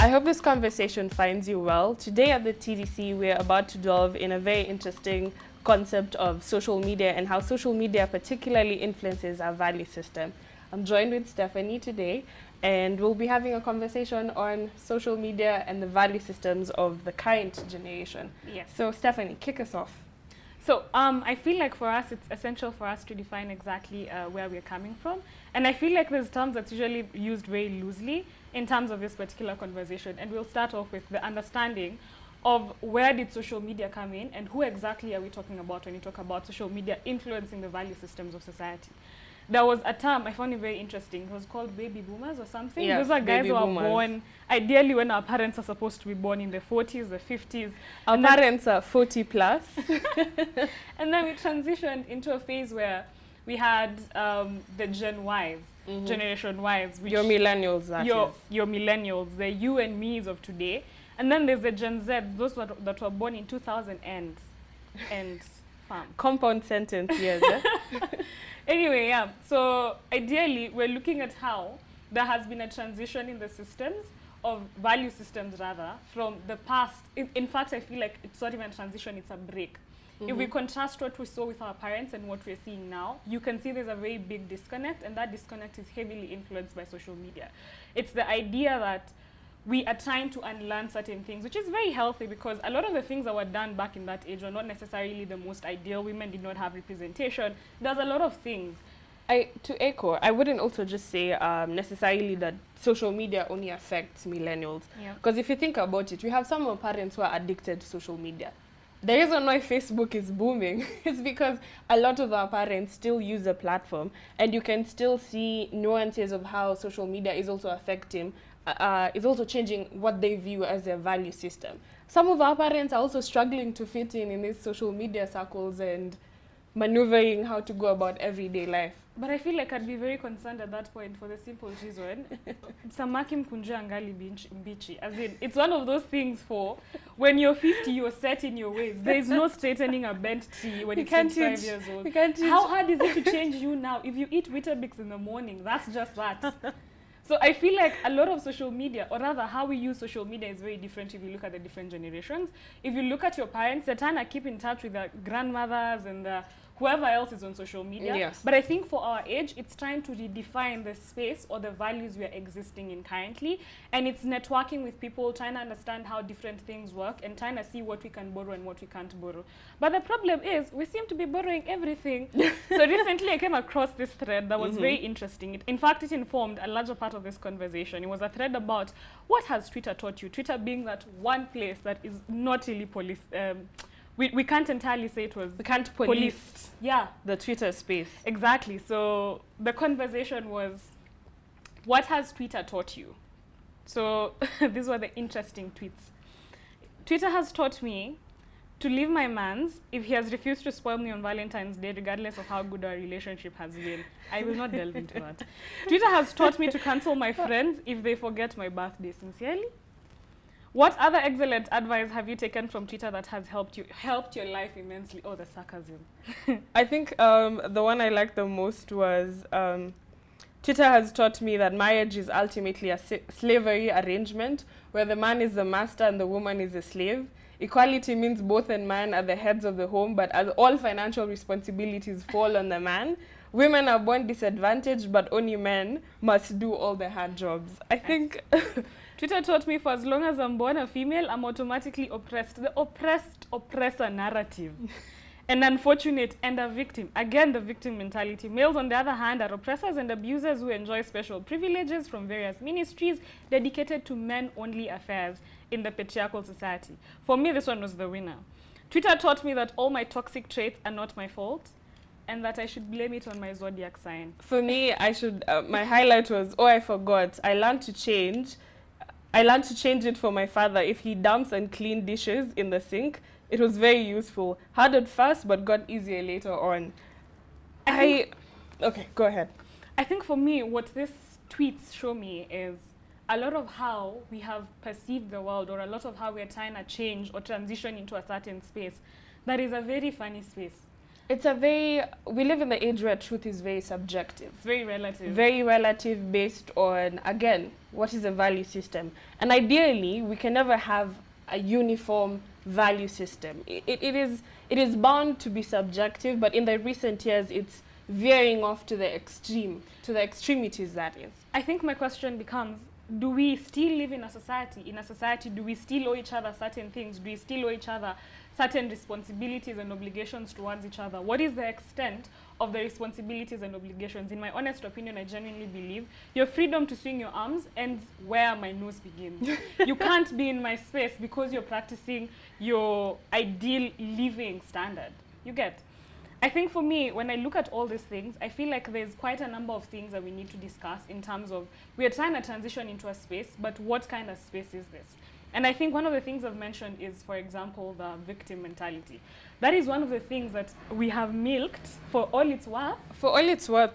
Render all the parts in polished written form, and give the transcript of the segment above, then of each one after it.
I hope this conversation finds you well. Today at the TDC, we're about to delve in a very interesting concept of social media and how social media particularly influences our value system. I'm joined with Stephanie today, and we'll be having a conversation on social media and the value systems of the current generation. Yes. So Stephanie, kick us off. So I feel like for us, it's essential for us to define exactly where we're coming from. And I feel like there's terms that's usually used very loosely in terms of this particular conversation. And we'll start off with the understanding of where did social media come in and who exactly are we talking about when we talk about social media influencing the value systems of society. There was a term I found it very interesting. It was called baby boomers or something. Yeah, those are guys who are boomers. born ideally when our parents are supposed to be born in the 40s, the 50s. Our parents are 40 plus. And then we transitioned into a phase where we had the Gen Ys, Generation Ys. Which Your millennials, your millennials, the you and me's of today. And then there's the Gen Z, those that were born in 2000 and farm. Compound sentence, yes. Anyway, yeah. So ideally, we're looking at how there has been a transition in the systems of value systems, rather, from the past. In fact, I feel like it's not even a transition, it's a break. If we contrast what we saw with our parents and what we're seeing now, you can see there's a very big disconnect, and that disconnect is heavily influenced by social media. It's the idea that we are trying to unlearn certain things, which is very healthy because a lot of the things that were done back in that age were not necessarily the most ideal. Women did not have representation. There's a lot of things. To echo, I wouldn't also just say necessarily that social media only affects millennials. Because if you think about it, we have some of our parents who are addicted to social media. The reason why Facebook is booming is because a lot of our parents still use the platform, and you can still see nuances of how social media is also affecting, is also changing what they view as their value system. Some of our parents are also struggling to fit in these social media circles and maneuvering how to go about everyday life. But I feel like I'd be very concerned at that point for the simple reason, samaki mkunja angali mbichi. As in, it's one of those things for when you're 50, you're set in your ways. There is no straightening a bent tree when you're 25 years old. How hard is it to change you now? If you eat Weetabix in the morning, that's just that. So I feel like a lot of social media, or rather how we use social media, is very different if you look at the different generations. If you look at your parents, they're trying to keep in touch with their grandmothers and whoever else is on social media. Yes. But I think for our age, it's trying to redefine the space or the values we are existing in currently. And it's networking with people, trying to understand how different things work and trying to see what we can borrow and what we can't borrow. But the problem is we seem to be borrowing everything. So recently I came across this thread that was very interesting. In fact, it informed a larger part of this conversation. It was a thread about what has Twitter taught you? Twitter being that one place that is not really we can't entirely say it was... We can't police the Twitter space. Exactly. So the conversation was, what has Twitter taught you? So these were the interesting tweets. Twitter has taught me to leave my mans if he has refused to spoil me on Valentine's Day, regardless of how good our relationship has been. I will not delve into that. Twitter has taught me to cancel my friends if they forget my birthday. Sincerely. What other excellent advice have you taken from Twitter that has helped your life immensely? Oh, the sarcasm. I think the one I liked the most was Twitter has taught me that marriage is ultimately a slavery arrangement where the man is the master and the woman is the slave. Equality means both men are the heads of the home, but as all financial responsibilities fall on the man, women are born disadvantaged, but only men must do all the hard jobs. I think... Twitter taught me for as long as I'm born a female, I'm automatically oppressed. The oppressor narrative. An unfortunate and a victim. Again, the victim mentality. Males, on the other hand, are oppressors and abusers who enjoy special privileges from various ministries dedicated to men-only affairs in the patriarchal society. For me, this one was the winner. Twitter taught me that all my toxic traits are not my fault, and that I should blame it on my zodiac sign. For me, my highlight was, I forgot. I learned to change it for my father. If he dumps and clean dishes in the sink, it was very useful. Hard at first, but got easier later on. Okay, go ahead. I think for me, what these tweets show me is a lot of how we have perceived the world, or a lot of how we're trying to change or transition into a certain space. That is a very funny space. We live in the age where truth is very subjective. It's very relative. Very relative, based on, again, what is a value system. And ideally, we can never have a uniform value system. It is bound to be subjective, but in the recent years, it's veering off to the extremities, that is. I think my question becomes, do we still live in a society? In a society, do we still owe each other certain things? Do we still owe each other certain responsibilities and obligations towards each other? What is the extent of the responsibilities and obligations? In my honest opinion, I genuinely believe your freedom to swing your arms ends where my nose begins. You can't be in my space because you're practicing your ideal living standard. You get? I think for me, when I look at all these things, I feel like there's quite a number of things that we need to discuss in terms of, we are trying to transition into a space, but what kind of space is this? And I think one of the things I've mentioned is, for example, the victim mentality. That is one of the things that we have milked for all it's worth. For all it's worth,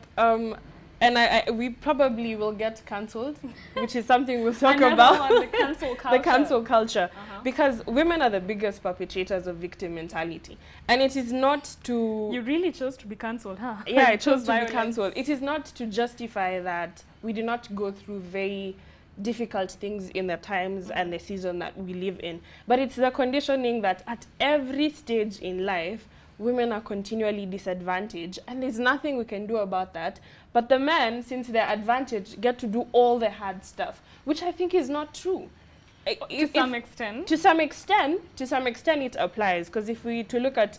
and we probably will get cancelled, which is something we'll talk about. The cancel culture. The cancel culture. Because women are the biggest perpetrators of victim mentality. And it is not to... You really chose to be cancelled, huh? Yeah, I chose to be cancelled. It is not to justify that we do not go through very difficult things in the times and the season that we live in. But it's the conditioning that at every stage in life, women are continually disadvantaged, and there's nothing we can do about that. But the men, since they're advantaged, get to do all the hard stuff, which I think is not true. To some extent. To some extent, it applies, because if we to look at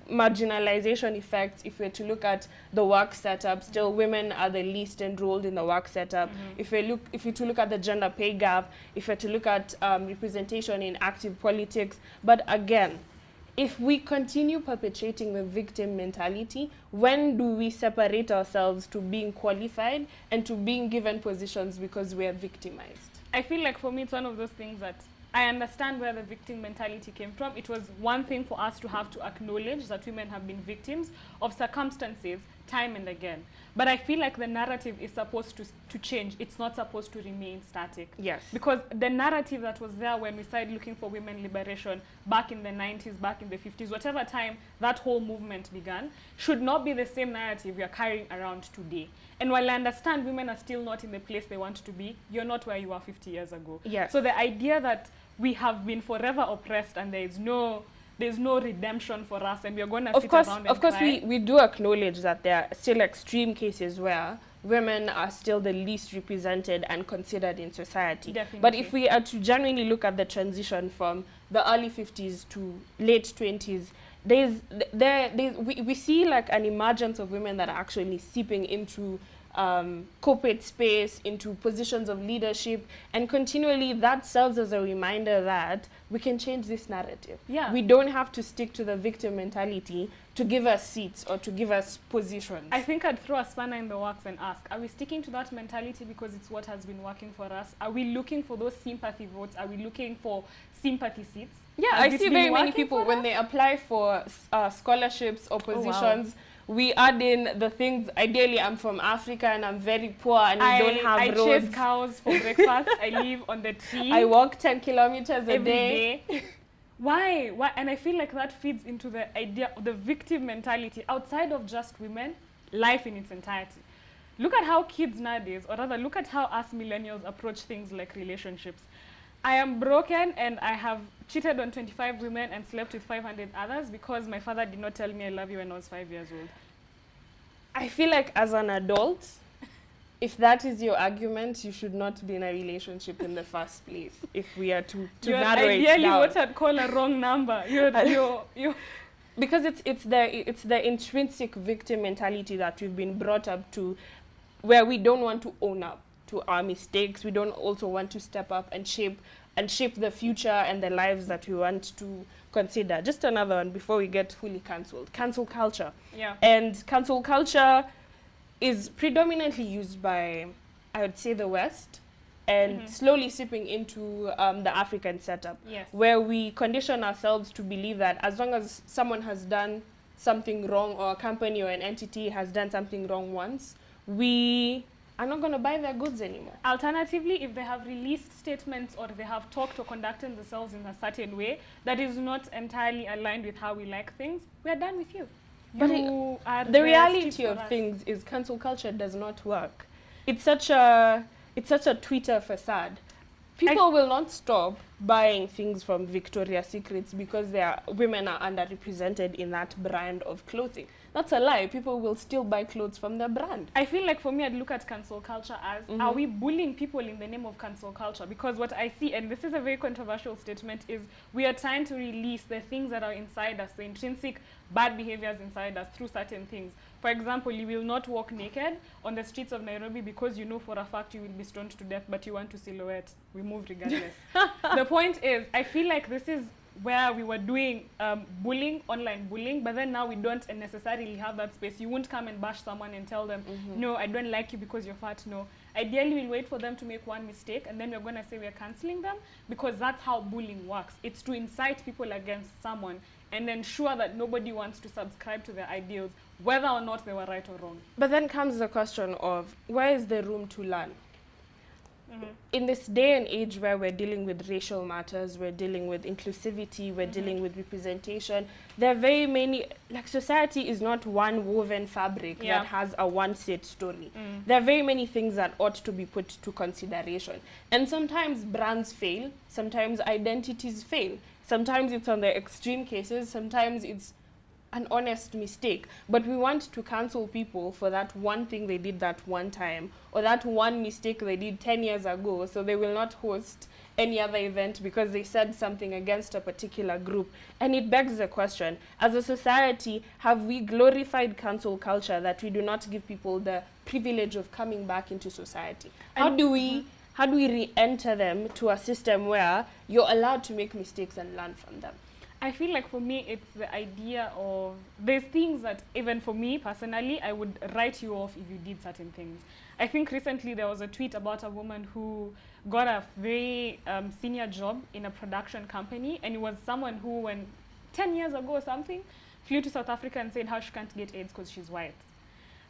marginalization effects, if we're to look at the work setup, still women are the least enrolled in the work setup. If we to look at the gender pay gap, if we're to look at representation in active politics, but again, if we continue perpetrating the victim mentality, when do we separate ourselves to being qualified and to being given positions because we are victimized? I feel like for me, it's one of those things that I understand where the victim mentality came from. It was one thing for us to have to acknowledge that women have been victims of circumstances time and again. But I feel like the narrative is supposed to change. It's not supposed to remain static. Yes. Because the narrative that was there when we started looking for women liberation back in the 90s, back in the 50s, whatever time that whole movement began, should not be the same narrative we are carrying around today. And while I understand women are still not in the place they want to be, you're not where you were 50 years ago. Yes. So the idea that we have been forever oppressed and there's no redemption for us and we're going to sit around and Of course, cry. we do acknowledge that there are still extreme cases where women are still the least represented and considered in society. Definitely. But if we are to genuinely look at the transition from the early 50s to late 20s, we see like an emergence of women that are actually seeping into corporate space, into positions of leadership, and continually that serves as a reminder that we can change this narrative. Yeah. We don't have to stick to the victim mentality to give us seats or to give us positions. I think I'd throw a spanner in the works and ask, are we sticking to that mentality because it's what has been working for us? Are we looking for those sympathy votes? Are we looking for sympathy seats? Yeah, I see very many people when they apply for scholarships or positions, we add in the things, ideally I'm from Africa and I'm very poor and we don't have roads. I chase cows for breakfast. I live on the tree. I walk 10 kilometers a every day. Why? And I feel like that feeds into the idea of the victim mentality outside of just women, life in its entirety. Look at how kids nowadays, or rather look at how us millennials approach things like relationships. I am broken and I have cheated on 25 women and slept with 500 others because my father did not tell me I love you when I was 5 years old. I feel like as an adult, if that is your argument, you should not be in a relationship in the first place. If we are to narrow it down. Ideally, what I'd call a wrong number. You're because it's the intrinsic victim mentality that we've been brought up to, where we don't want to own up to our mistakes. We don't also want to step up and shape the future and the lives that we want to consider. Just another one before we get fully cancelled. Cancel culture. Yeah. And cancel culture is predominantly used by, I would say, the West, and slowly seeping into the African setup, yes, where we condition ourselves to believe that as long as someone has done something wrong, or a company or an entity has done something wrong once, we are not going to buy their goods anymore. Alternatively, if they have released statements or they have talked or conducted themselves in a certain way that is not entirely aligned with how we like things, we are done with you. But the reality of things is cancel culture does not work. It's such a Twitter facade. People will not stop buying things from Victoria's Secrets because women are underrepresented in that brand of clothing. That's a lie. People will still buy clothes from their brand. I feel like for me, I'd look at cancel culture as, are we bullying people in the name of cancel culture? Because what I see, and this is a very controversial statement, is we are trying to release the things that are inside us, the intrinsic bad behaviors inside us through certain things. For example, you will not walk naked on the streets of Nairobi because you know for a fact you will be stoned to death, but you want to silhouette. We move regardless. The point is, I feel like this is where we were doing bullying, online bullying, but then now we don't necessarily have that space. You won't come and bash someone and tell them, no, I don't like you because you're fat. No. Ideally, we'll wait for them to make one mistake, and then we're going to say we're canceling them, because that's how bullying works. It's to incite people against someone and ensure that nobody wants to subscribe to their ideals, whether or not they were right or wrong. But then comes the question of, where is the room to learn? In this day and age where we're dealing with racial matters, we're dealing with inclusivity, we're dealing with representation, there are very many, like, society is not one woven fabric that has a one-set story. There are very many things that ought to be put to consideration. And sometimes brands fail, sometimes identities fail, sometimes it's on the extreme cases, sometimes it's an honest mistake, but we want to cancel people for that one thing they did that one time, or that one mistake they did 10 years ago, so they will not host any other event because they said something against a particular group. And it begs the question, as a society, have we glorified cancel culture that we do not give people the privilege of coming back into society? How do we re-enter them to a system where you're allowed to make mistakes and learn from them? I feel like for me, it's the idea of, there's things that even for me personally, I would write you off if you did certain things. I think recently there was a tweet about a woman who got a very senior job in a production company, and it was someone who, when 10 years ago or something, flew to South Africa and said how she can't get AIDS because she's white.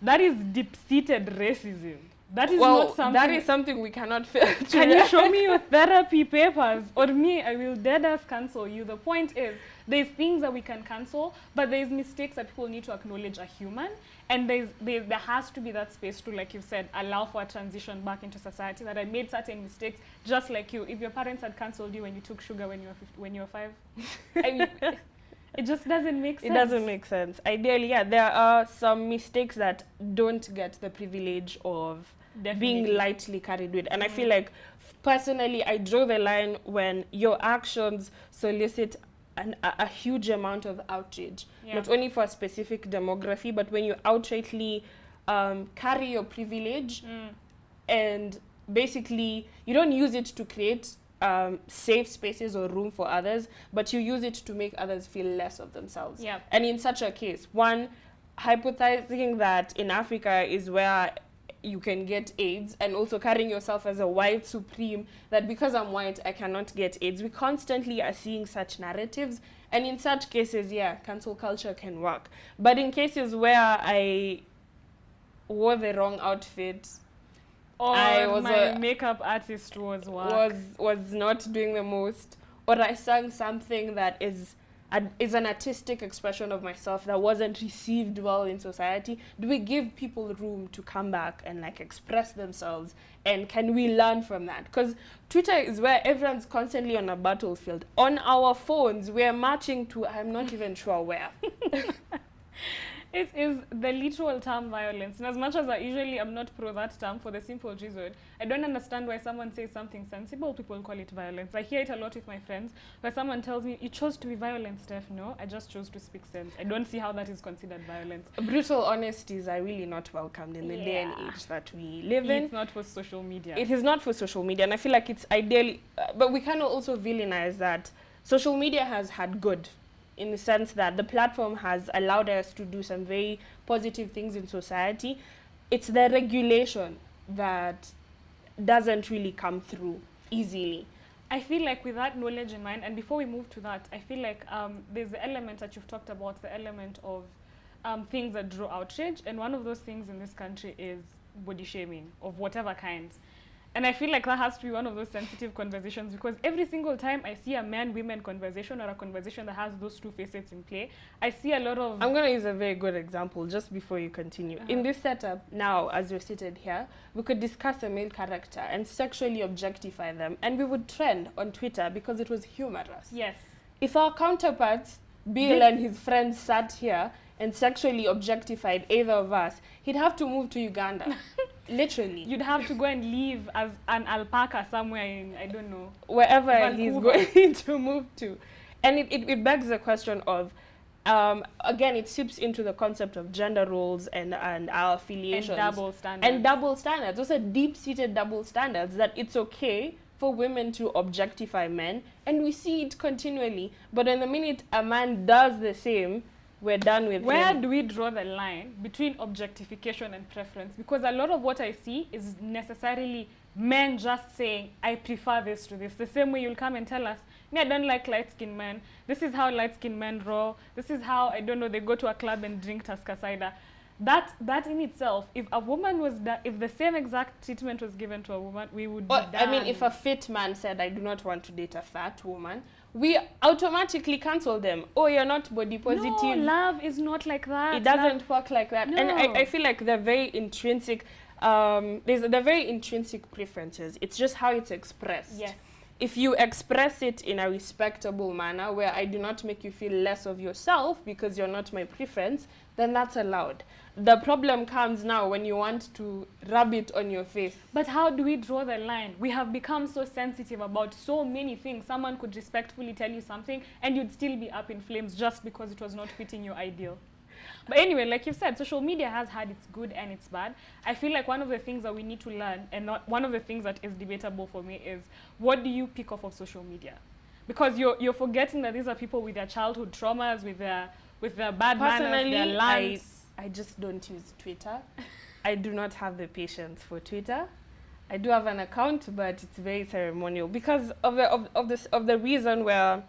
That is deep-seated racism. That is not something. That is something we cannot fail to. Can you show me your therapy papers? Or me, I will dead ass cancel you. The point is, there's things that we can cancel, but there's mistakes that people need to acknowledge are human. And there has to be that space to, like you said, allow for a transition back into society, that I made certain mistakes, just like you. If your parents had cancelled you when you took sugar when you were 5, I mean, it just doesn't make sense. It doesn't make sense. Ideally, yeah, there are some mistakes that don't get the privilege of being lightly carried with. And I feel like, personally, I draw the line when your actions solicit a huge amount of outrage, not only for a specific demography, but when you outrightly carry your privilege and basically you don't use it to create safe spaces or room for others, but you use it to make others feel less of themselves. And in such a case, one, hypothesizing that in Africa is where you can get AIDS, and also carrying yourself as a white supreme, that because I'm white, I cannot get AIDS. We constantly are seeing such narratives, and in such cases, yeah, cancel culture can work. But in cases where I wore the wrong outfit, or my makeup artist was not doing the most, or I sang something that is an artistic expression of myself that wasn't received well in society, do we give people room to come back and like express themselves? And can we learn from that? Because Twitter is where everyone's constantly on a battlefield. On our phones, we're marching to, I'm not even sure where. It is the literal term violence. And as much as I usually am not pro that term, for the simple reason, I don't understand why someone says something sensible, people call it violence. I hear it a lot with my friends, where someone tells me, you chose to be violent, Steph. No, I just chose to speak sense. I don't see how that is considered violence. Brutal honesties are really not welcomed in the day and age that we live in. It's not for social media. It is not for social media. And I feel like it's ideally, but we cannot also villainize that social media has had good, in the sense that the platform has allowed us to do some very positive things in society. It's the regulation that doesn't really come through easily. I feel like with that knowledge in mind, and before we move to that, I feel like there's the element that you've talked about, the element of things that draw outrage. And one of those things in this country is body shaming of whatever kind. And I feel like that has to be one of those sensitive conversations, because every single time I see a man-women conversation or a conversation that has those two facets in play, I see a lot of... I'm going to use a very good example just before you continue. In this setup now, as we're seated here, we could discuss a male character and sexually objectify them, and we would trend on Twitter because it was humorous. Yes. If our counterparts, Bill and his friends, sat here and sexually objectified either of us, he'd have to move to Uganda. Literally. You'd have to go and live as an alpaca somewhere in, I don't know, wherever Vancouver. he's going to move to. And it begs the question of, again, it seeps into the concept of gender roles and our affiliations. And double standards. And double standards. Those are deep-seated double standards, that it's okay for women to objectify men, and we see it continually. But in the minute a man does the same, we're done with Where him. do we draw the line between objectification and preference? Because a lot of what I see is necessarily men just saying, I prefer this to this. The same way you'll come and tell us, me, I don't like light-skinned men. This is how light-skinned men roll. This is how, I don't know, they go to a club and drink Tusker cider. That in itself, if a woman was, if the same exact treatment was given to a woman, we would be done. I mean, if a fit man said, I do not want to date a fat woman, we automatically cancel them. Oh, you're not body positive. No, love is not like that. It doesn't work like that. No. And I feel like they're very intrinsic, they're very intrinsic preferences. It's just how it's expressed. Yes. If you express it in a respectable manner where I do not make you feel less of yourself because you're not my preference, then that's allowed. The problem comes now when you want to rub it on your face. But how do we draw the line? We have become so sensitive about so many things. Someone could respectfully tell you something and you'd still be up in flames just because it was not fitting your ideal. But anyway, like you said, social media has had its good and its bad. I feel like one of the things that we need to learn, and not one of the things that is debatable for me, is what do you pick off of social media? Because you're forgetting that these are people with their childhood traumas, with their bad manners, their lives. I just don't use Twitter. I do not have the patience for Twitter. I do have an account, but it's very ceremonial because of the reason where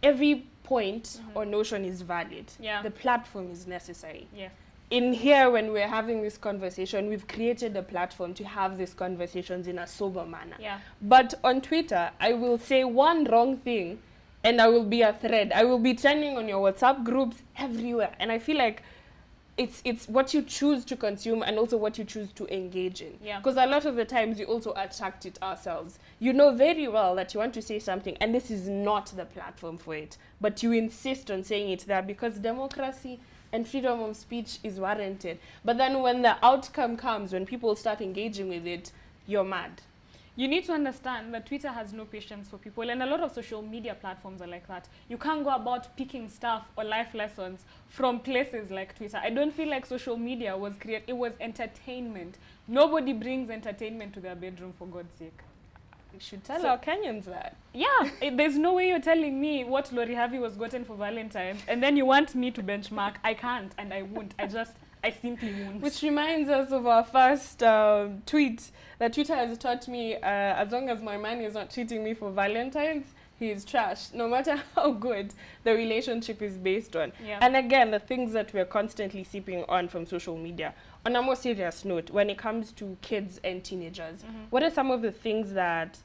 every point or notion is valid. Yeah. The platform is necessary. Yeah. In here, when we're having this conversation, we've created a platform to have these conversations in a sober manner. Yeah. But on Twitter, I will say one wrong thing and I will be a thread. I will be trending on your WhatsApp groups everywhere. And I feel like it's what you choose to consume and also what you choose to engage in. Yeah. Because a lot of the times you also attract it ourselves. You know very well that you want to say something and this is not the platform for it. But you insist on saying it there because democracy and freedom of speech is warranted. But then when the outcome comes, when people start engaging with it, you're mad. You need to understand that Twitter has no patience for people, and a lot of social media platforms are like that. You can't go about picking stuff or life lessons from places like Twitter. I don't feel like social media was created, it was entertainment. Nobody brings entertainment to their bedroom, for God's sake. We should tell our Kenyans that. Yeah, there's no way you're telling me what Lori Harvey was gotten for Valentine's, and then you want me to benchmark. I can't, and I won't. I simply won't. Which reminds us of our first tweet that Twitter has taught me, as long as my man is not treating me for Valentine's, he is trash, no matter how good the relationship is based on. Yeah. And again, the things that we're constantly sipping on from social media. On a more serious note, when it comes to kids and teenagers, what are some of the things that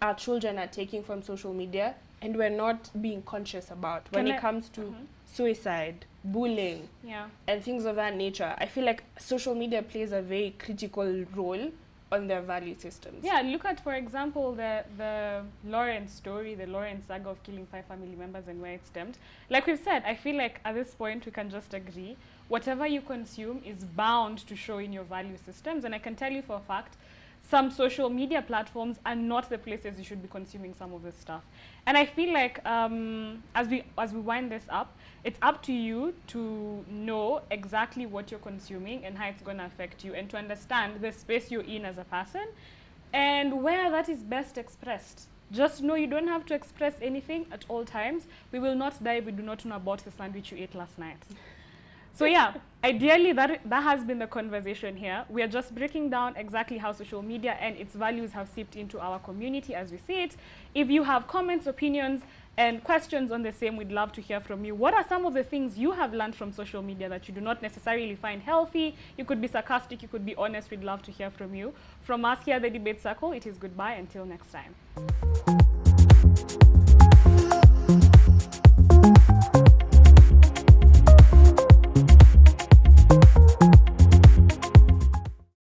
our children are taking from social media and we're not being conscious about when it comes to suicide, bullying, and things of that nature? I feel like social media plays a very critical role on their value systems. Yeah, look at, for example, the Lawrence story, the Lawrence saga of killing 5 family members and where it stemmed. Like we've said, I feel like at this point we can just agree, whatever you consume is bound to show in your value systems. And I can tell you for a fact, some social media platforms are not the places you should be consuming some of this stuff. And I feel like as we wind this up, it's up to you to know exactly what you're consuming and how it's going to affect you, and to understand the space you're in as a person and where that is best expressed. Just know you don't have to express anything at all times. We will not die if we do not know about the sandwich you ate last night. So yeah, ideally that has been the conversation here. We are just breaking down exactly how social media and its values have seeped into our community as we see it. If you have comments, opinions, And questions on the same, we'd love to hear from you. What are some of the things you have learned from social media that you do not necessarily find healthy? You could be sarcastic, you could be honest. We'd love to hear from you. From us here at the Debate Circle, it is goodbye until next time.